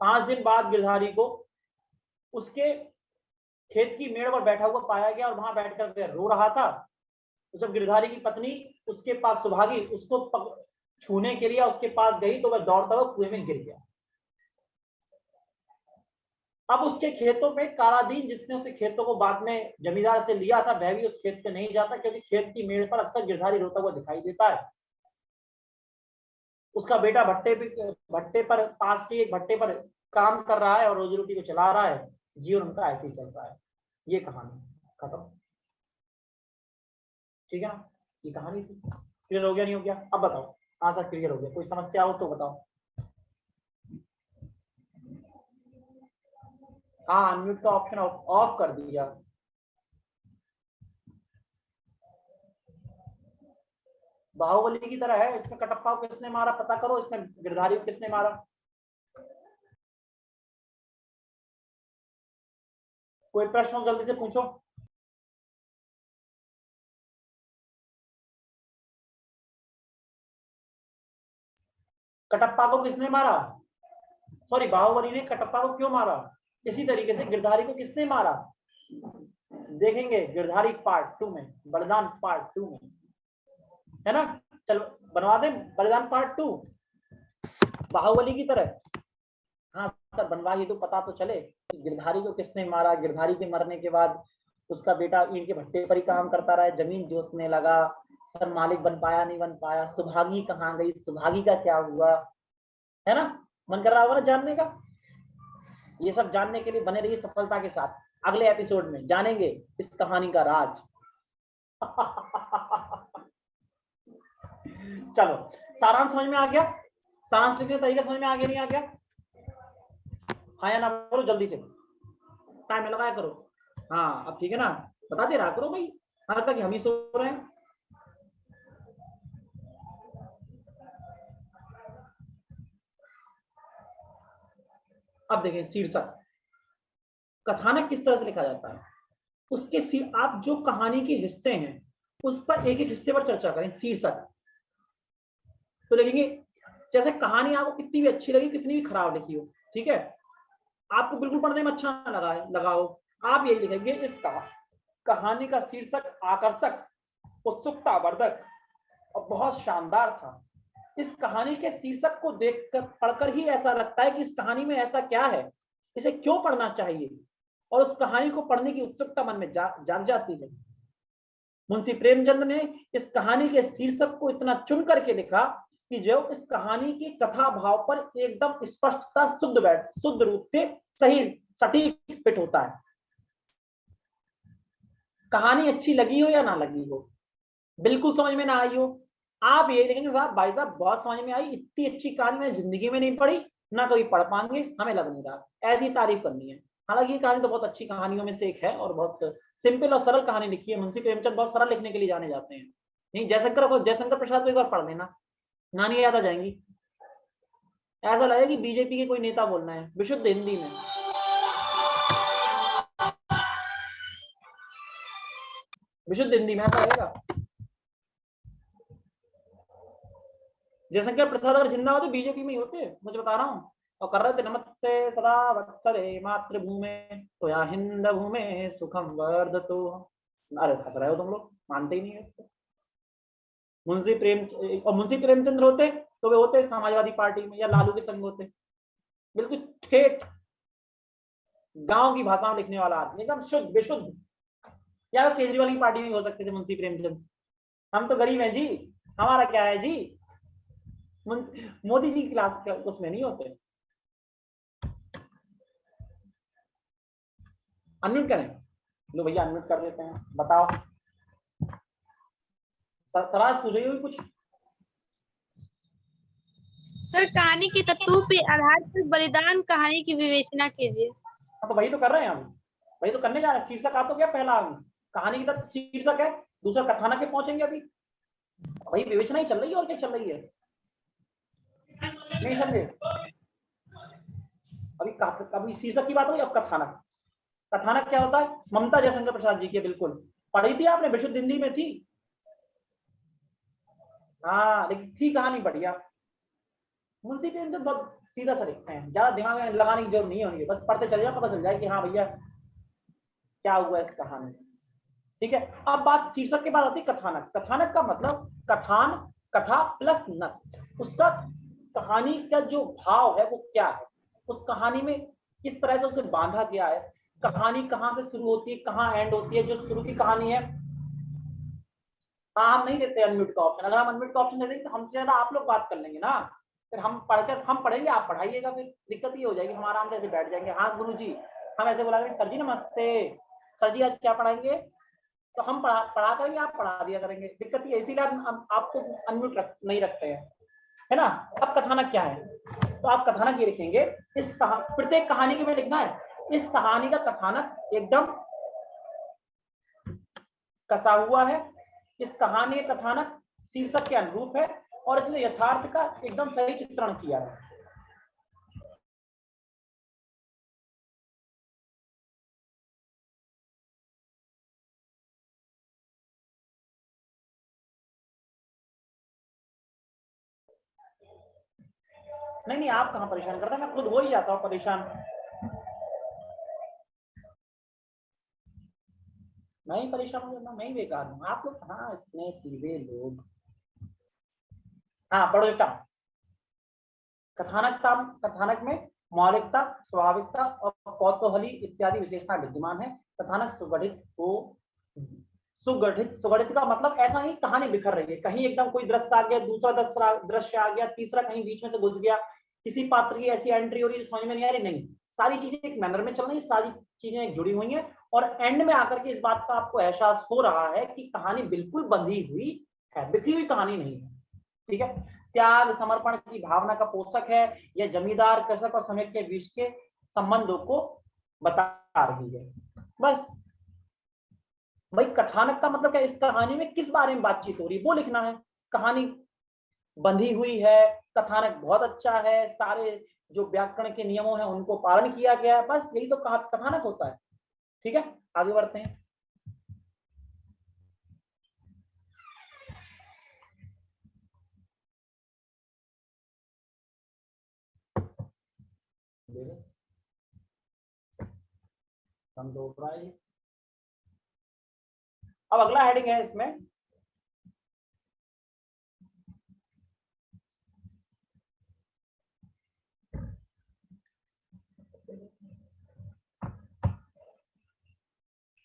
5 दिन बाद गिरधारी को उसके खेत की मेड़ पर बैठा हुआ पाया गया और वहां बैठकर रो रहा था। तो जब गिरधारी की पत्नी उसके पास सुभागी उसको छूने के लिए उसके पास गई तो वह दौड़ता हुआ कुएं में गिर गया। अब उसके खेतों में कालादीन, जिसने उसके खेतों को बाद में जमींदार से लिया था, वह भी उस खेत पे नहीं जाता, क्योंकि खेत की मेड़ पर अक्सर गिरधारी रोता हुआ दिखाई देता है। उसका बेटा भट्टे पर पास के एक भट्टे पर काम कर रहा है और रोजी रोटी को चला रहा है। जीवन उनका ऐसे ही चल रहा है। ये कहानी खत्म। ठीक है ना, ये कहानी थी। क्लियर हो गया नहीं हो गया? अब बताओ। हाँ सर क्लियर हो गया। कोई समस्या हो तो बताओ। हाँ अनम्यूट का ऑप्शन ऑफ कर दिया। बाहुबली की तरह है। इसमें कटप्पा को किसने मारा पता करो, इसमें गिरधारी को किसने मारा। कोई प्रश्न हो जल्दी से पूछो। कटप्पा को किसने मारा? सॉरी, बाहुबली ने कटप्पा को क्यों मारा? इसी तरीके से गिरधारी को किसने मारा देखेंगे गिरधारी पार्ट 2 में, बलिदान पार्ट 2 में, है ना। चलो बनवा दें बलिदान पार्ट 2 बाहुबली की तरह। हाँ सर बनवाइए तो पता तो चले गिरधारी को किसने मारा। गिरधारी के मरने के बाद उसका बेटा इनके भट्टे पर ही काम करता रहा, जमीन जोतने लगा, सर मालिक बन पाया नहीं बन पाया। सुभागी कहाँ गई, सुभागी का क्या हुआ, है ना। मन कर रहा होगा ना जानने का। ये सब जानने के लिए बने रहिए सफलता के साथ। अगले एपिसोड में जानेंगे इस कहानी का राज। चलो सारांश समझ में आ गया? सारांश लिखने का तरीका समझ में आ गया नहीं आ गया? हाँ या ना बोलो जल्दी से, टाइम में लगाया करो। हाँ अब ठीक है ना, बता दे रहा करो भाई, हर तक हम ही सो रहे हैं। अब देखें शीर्षक, कथानक किस तरह से लिखा जाता है। उसके आप जो कहानी के हिस्से हैं उस पर एक एक हिस्से पर चर्चा करें। शीर्षक तो लिखेंगे जैसे कहानी आपको कितनी भी अच्छी लगी, कितनी भी खराब लिखी हो, ठीक है, आपको बिल्कुल पढ़ने में अच्छा ना लगा हो, आप यही लिखेंगे इस कहानी का शीर्षक आकर्षक, उत्सुकतावर्धक और बहुत शानदार था। इस कहानी के शीर्षक को देखकर पढ़कर ही ऐसा लगता है कि इस कहानी में ऐसा क्या है, इसे क्यों पढ़ना चाहिए, और उस कहानी को पढ़ने की उत्सुकता मन में जाग जाती है। मुंशी प्रेमचंद ने इस कहानी के शीर्षक को इतना चुन करके लिखा कि जो इस कहानी की कथा भाव पर एकदम स्पष्टता शुद्ध रूप से सही सटीक फिट होता है। कहानी अच्छी लगी हो या ना लगी हो, बिल्कुल समझ में ना आई हो, आप ये देखेंगे साहब भाई साहब बहुत समझ में आई, इतनी अच्छी कहानी मैंने जिंदगी में नहीं पढ़ी, ना कभी पढ़ पाएंगे, हमें लग नहीं रहा, ऐसी तारीफ करनी है। हालांकि ये कहानी तो बहुत अच्छी कहानियों में से एक है और बहुत सिंपल और सरल कहानी लिखी है। मुंशी प्रेमचंद बहुत सरल लिखने के लिए जाने जाते हैं। नहीं जयशंकर प्रसाद को एक बार पढ़ लेना, नानी याद आ जाएंगी, ऐसा लगेगा कि बीजेपी के कोई नेता बोलना है विशुद्ध हिंदी में। विशुद्ध हिंदी में ऐसा लगेगा। जयशंकर प्रसाद अगर जिंदा होते बीजेपी में ही होते, मुझे बता रहा हूँ, और कर रहे थे नमस्ते सदा वत्सरे मातृभूमे त्वया हिंद भूमे सुखम वर्धतो। अरे हंस रहे हो तुम लोग, मानते ही नहीं है। मुंशी प्रेमचंद्र होते तो वे होते समाजवादी पार्टी में या लालू के संग होते। बिल्कुल ठेठ गांव की भाषा में लिखने वाला आदमी, एकदम शुद्ध विशुद्ध। या केजरीवाल की पार्टी में हो सकते थे मुंशी प्रेमचंद। हम तो गरीब हैं जी, हमारा क्या है जी, मोदी जी क्लास उसमें नहीं होते। अनम्यूट करें, लो भैया अनम्यूट कर देते हैं। बताओ सवाल सूझ रही हुई कुछ? सर कहानी के तत्वों के आधार पर बलिदान कहानी की विवेचना कीजिए। हाँ तो वही तो कर रहे हैं हम, वही तो करने जा रहे हैं। शीर्षक आपको क्या पहला कहानी की तत्व शीर्षक है, दूसरा कथानक पे पहुंचेंगे। अभी वही विवेचना ही चल रही है, और क्या चल रही है, नहीं समझे? अभी शीर्षक की बात हुई, अब कथानक। कथानक क्या होता है? ममता जयशंकर प्रसाद जी के बिल्कुल, पढ़ी थी आपने, विशुद्ध हिंदी में थी। हाँ लेकिन थी कहानी बढ़िया। मुंशी प्रेमचंद बहुत सीधा सा लिखते हैं, ज्यादा दिमाग में लगाने की जरूरत नहीं होनी, बस पढ़ते चले जाओ, पता चल जाए कि हाँ भैया क्या हुआ इस कहानी में। ठीक है, अब बात शीर्षक के बाद आती है कथानक। कथानक का मतलब कथान, कथा प्लस नक, उसका कहानी का जो भाव है वो क्या है, उस कहानी में किस तरह से उसे बांधा गया है, कहानी कहाँ से शुरू होती है कहाँ एंड होती है। जो शुरू की कहानी है, हाँ हम नहीं देते अनम्यूट का ऑप्शन, अगर हम अनम्यूट का ऑप्शन दे देंगे तो हमसे ज्यादा आप लोग बात कर लेंगे ना, फिर हम पढ़ेंगे आप पढ़ाइएगा, फिर दिक्कत ये हो जाएगी, हम आराम से ऐसे बैठ जाएंगे। हाँ गुरुजी, हम ऐसे बोला सर जी नमस्ते, सर जी आज क्या पढ़ाएंगे, तो हम पढ़ा करेंगे, आप पढ़ा दिया करेंगे, दिक्कत ये इसीलिए हम आपको अनम्यूट नहीं रखते हैं, है ना। अब कथानक क्या है, तो आप कथानक ये लिखेंगे, इस प्रत्येक कहानी के में लिखना है, इस कहानी का कथानक एकदम कसा हुआ है, इस कहानी का कथानक शीर्षक के अनुरूप है और इसने यथार्थ का एकदम सही चित्रण किया है। नहीं आप कहां परेशान करते हैं, मैं खुद हो ही जाता हूं परेशान। मैं ही परेशान हूं, मैं ही बेकार हूं, आप लोग हाँ इतने सीधे लोग। हाँ पढ़ो बेटा। कथानक में मौलिकता, स्वाभाविकता और कौतूहली इत्यादि विशेषताएं विद्यमान है। कथानक सुगठित का मतलब ऐसा नहीं कहानी बिखर रही है, कहीं एकदम कोई दृश्य आ गया, दूसरा दृश्य आ गया, तीसरा कहीं बीच में से घुस गया, किसी पात्र की ऐसी एंट्री हो रही है समझ में नहीं आ रही, नहीं, सारी चीजें एक मैनर में चल रही है, सारी चीजें जुड़ी हुई हैं और एंड में आकर के इस बात का आपको एहसास हो रहा है कि कहानी बिल्कुल बंधी हुई है, बिखरी हुई कहानी नहीं है। ठीक है, त्याग समर्पण की भावना का पोषक है, यह जमींदार कृषक और श्रमिक के बीच के संबंधों को बता रही है। बस भाई कथानक का मतलब क्या, इस कहानी में किस बारे में बातचीत हो रही है वो लिखना है। कहानी बंधी हुई है, कथानक बहुत अच्छा है, सारे जो व्याकरण के नियमों हैं उनको पालन किया गया है, बस यही तो कथानक होता है। ठीक है, आगे बढ़ते हैं। अब अगला हेडिंग है इसमें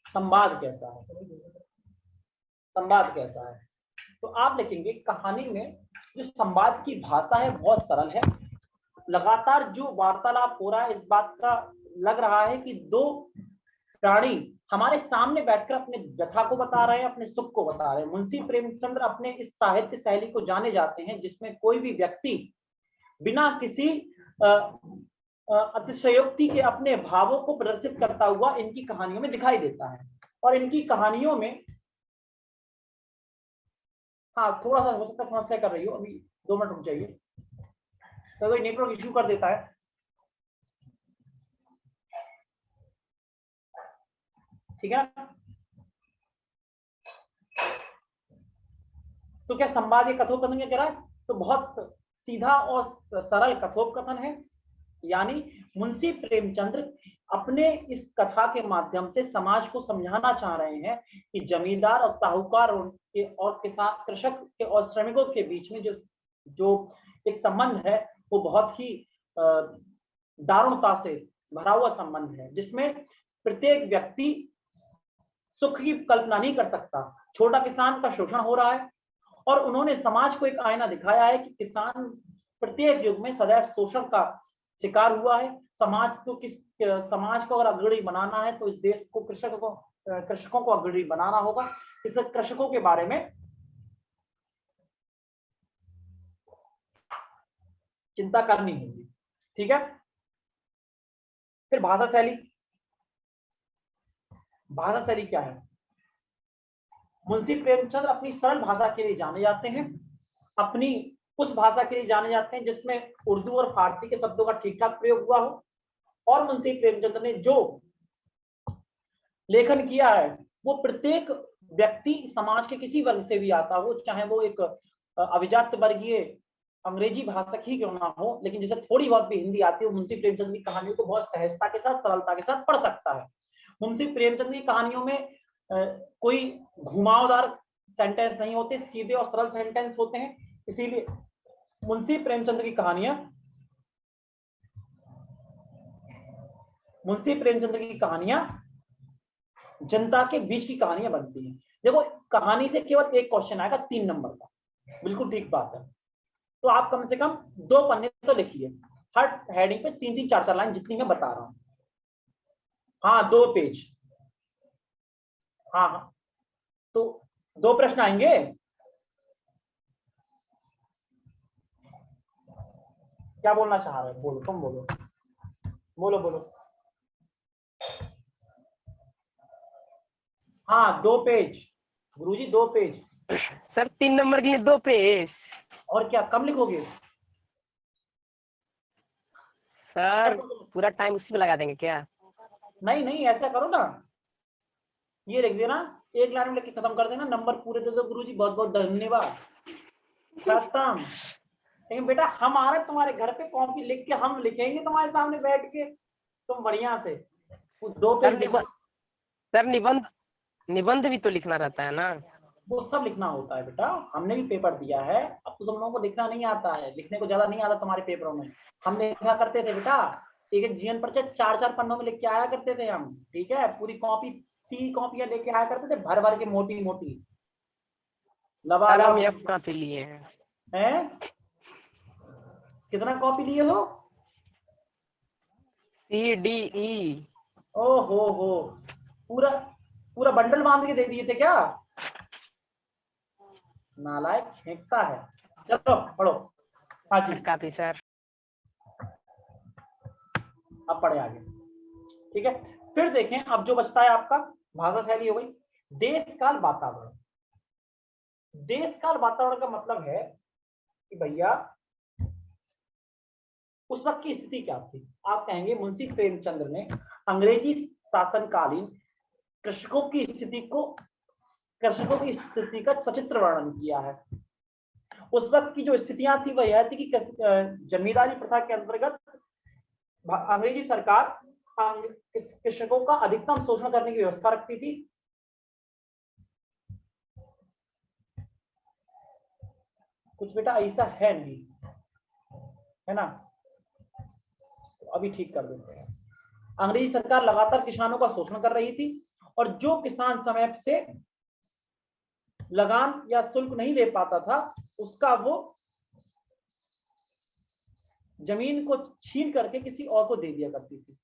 संवाद कैसा है। संवाद कैसा है तो आप लिखेंगे कहानी में जो संवाद की भाषा है बहुत सरल है, लगातार जो वार्तालाप हो रहा है इस बात का लग रहा है कि दो प्राणी हमारे सामने बैठकर अपने व्यथा को बता रहे हैं, अपने सुख को बता रहे हैं। मुंशी प्रेमचंद्र अपने इस साहित्य शैली को जाने जाते हैं जिसमें कोई भी व्यक्ति बिना किसी अतिशयोक्ति के अपने भावों को प्रदर्शित करता हुआ इनकी कहानियों में दिखाई देता है। और इनकी कहानियों में हाँ थोड़ा सा हो सकता है समस्या कर रही हो, अभी 2 मिनट रुक जाइए, तो कोई नेटवर्क इश्यू कर देता है। ठीक है, तो क्या संवाद ये कथोपकथन क्या कह रहा है, तो बहुत सीधा और सरल कथोपकथन है। यानी मुंशी प्रेमचंद्र अपने इस कथा के माध्यम से समाज को समझाना चाह रहे हैं कि जमींदार और साहूकार और किसान, कृषक के और श्रमिकों के बीच में जो एक संबंध है वो बहुत ही दारुणता से भरा हुआ संबंध है, जिसमें प्रत्येक व्यक्ति सुख की कल्पना नहीं कर सकता। छोटा किसान का शोषण हो रहा है और उन्होंने समाज को एक आईना दिखाया है कि किसान प्रत्येक युग में सदैव शोषण का शिकार हुआ है। समाज को अगर अग्रणी बनाना है तो इस देश को कृषकों को अग्रणी बनाना होगा। इस कृषकों के बारे में चिंता करनी होगी। ठीक है, फिर भाषा शैली। भाषा शैली क्या है, मुंशी प्रेमचंद्र अपनी सरल भाषा के लिए जाने जाते हैं, अपनी उस भाषा के लिए जाने जाते हैं जिसमें उर्दू और फारसी के शब्दों का ठीक ठाक प्रयोग हुआ हो। और मुंशी प्रेमचंद्र ने जो लेखन किया है वो प्रत्येक व्यक्ति समाज के किसी वर्ग से भी आता हो, चाहे वो एक अभिजात वर्गीय अंग्रेजी भाषक ही क्यों ना हो, लेकिन जिसे थोड़ी बहुत भी हिंदी आती है, मुंशी प्रेमचंद की कहानियों को बहुत सहजता के साथ, सरलता के साथ पढ़ सकता है। मुंशी प्रेमचंद की कहानियों में कोई घुमावदार सेंटेंस नहीं होते, सीधे और सरल सेंटेंस होते हैं। इसीलिए मुंशी प्रेमचंद की कहानियां जनता के बीच की कहानियां बनती हैं। देखो, कहानी से केवल एक क्वेश्चन आएगा 3 नंबर का, बिल्कुल ठीक बात है। तो आप कम से कम 2 पन्ने तो लिखिए, हर हेडिंग पे 3-3, 4-4 लाइन, जितनी मैं बता रहा हूं। हाँ, 2 पेज। हाँ, तो 2 प्रश्न आएंगे। क्या बोलना चाह रहे हो? बोलो, तुम बोलो, बोलो। हाँ, 2 पेज गुरुजी, 2 पेज। सर 3 नंबर के लिए 2 पेज। और क्या कम लिखोगे? सर पूरा टाइम उसी में लगा देंगे क्या? नहीं, ऐसा करो ना, ये लिख देना, 1 लाइन में लिख के खत्म कर देना, नंबर पूरे दे दो गुरुजी, बहुत बहुत धन्यवाद, खत्म। लेकिन बेटा, हम आ रहे तुम्हारे घर पे, कॉपी लिख के हम लिखेंगे तुम्हारे सामने बैठ के, तुम बढ़िया से 2 पेज लिखो। सर निबंध भी तो लिखना रहता है ना? वो सब लिखना होता है बेटा, हमने भी पेपर दिया है। अब तो तुम लोगों को लिखना नहीं आता है, लिखने को ज्यादा नहीं आता तुम्हारे पेपरों में। हम लिखा करते थे बेटा, एक जीवन परिचय 4-4 पन्नों में लिख के आया करते थे हम, ठीक है। पूरी कॉपी, 3 कॉपियां लेके आया करते थे, भर भर के, मोटी मोटी सर हम F कॉपी लिए हैं। कितना कॉपी लिए हो? CDE। ओ हो, पूरा बंडल बांध के दे दिए थे क्या? नालायक, फेंकता है। चलो पढ़ो। हाँ जी, कॉपी सर। अब पढ़े आगे, ठीक है। फिर देखें, अब जो बचता है आपका, भाषा शैली हो गई। देश काल वातावरण। देश काल वातावरण का मतलब है कि भैया उस वक्त की स्थिति क्या थी। आप कहेंगे मुंशी प्रेमचंद्र ने अंग्रेजी शासनकालीन कृषकों की स्थिति का सचित्र वर्णन किया है। उस वक्त की जो स्थितियां थी वह यह थी कि जमींदारी प्रथा के अंतर्गत अंग्रेजी सरकार कृषकों का अधिकतम शोषण करने की व्यवस्था रखती थी। कुछ बेटा ऐसा है नहीं, है ना, अभी ठीक कर देते हैं। अंग्रेजी सरकार लगातार किसानों का शोषण कर रही थी, और जो किसान समय से लगान या शुल्क नहीं दे पाता था, उसका वो जमीन को छीन करके किसी और को दे दिया करती थी,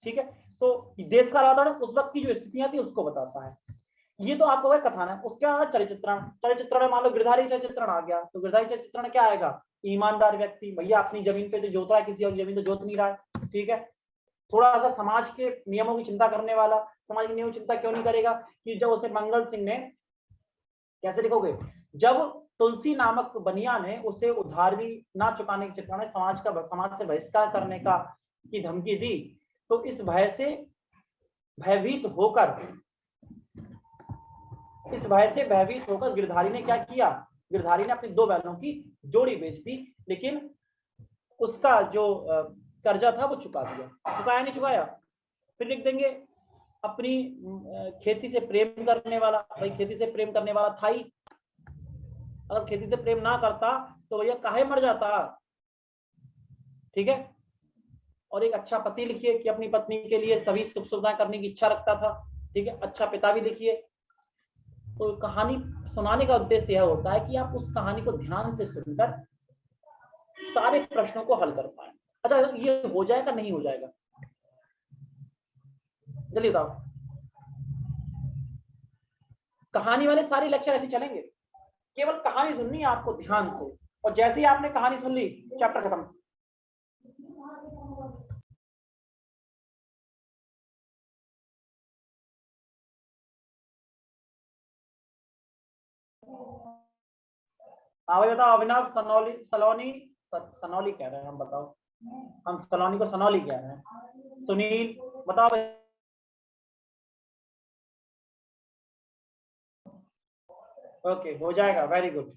ठीक है। तो देश का वातावरण उस वक्त की जो स्थितियां थी उसको बताता है। ये तो आपको वह कथन है। उसके बाद चरित्रण में मान लो गिरधारी चरित्रण आ गया, तो गिरधारी चरित्रण क्या आएगा? ईमानदार व्यक्ति, भैया अपनी जमीन पे तो जोत रहा है, किसी और जमीन तो जोत नहीं रहा है, ठीक है। थोड़ा सा समाज के नियमों की चिंता करने वाला। समाज के नियमों की चिंता क्यों नहीं करेगा? कि जब उसे मंगल सिंह ने, कैसे लिखोगे, जब तुलसी नामक बनिया ने उसे उधार भी ना चुकाने के चक्कर में समाज से बहिष्कार करने का की धमकी दी, तो इस भय से भयभीत होकर गिरधारी ने क्या किया? गिरधारी ने अपनी 2 बैलों की जोड़ी बेच दी, लेकिन उसका जो कर्जा था वो चुका दिया। चुकाया नहीं चुकाया? फिर लिख देंगे अपनी खेती से प्रेम करने वाला। भाई खेती से प्रेम करने वाला था ही, अगर खेती से प्रेम ना करता तो भैया काहे मर जाता, ठीक है। और एक अच्छा पति लिखिए कि अपनी पत्नी के लिए सभी सुख सुविधाएं करने की इच्छा रखता था, ठीक है। अच्छा पिता भी लिखिए। तो कहानी सुनाने का उद्देश्य यह होता है कि आप उस कहानी को ध्यान से सुनकर सारे प्रश्नों को हल कर पाए। अच्छा, ये हो जाएगा नहीं हो जाएगा? जल्दी बताओ। कहानी वाले सारे लेक्चर ऐसे चलेंगे, केवल कहानी सुननी है आपको ध्यान से, और जैसे ही आपने कहानी सुन ली, चैप्टर खत्म। हाँ भाई बताओ। अभिनव सनौली कह रहे हैं हम, बताओ। हम सलोनी को सनौली कह रहे हैं। सुनील बताओ भाई। ओके, हो जाएगा, वेरी गुड।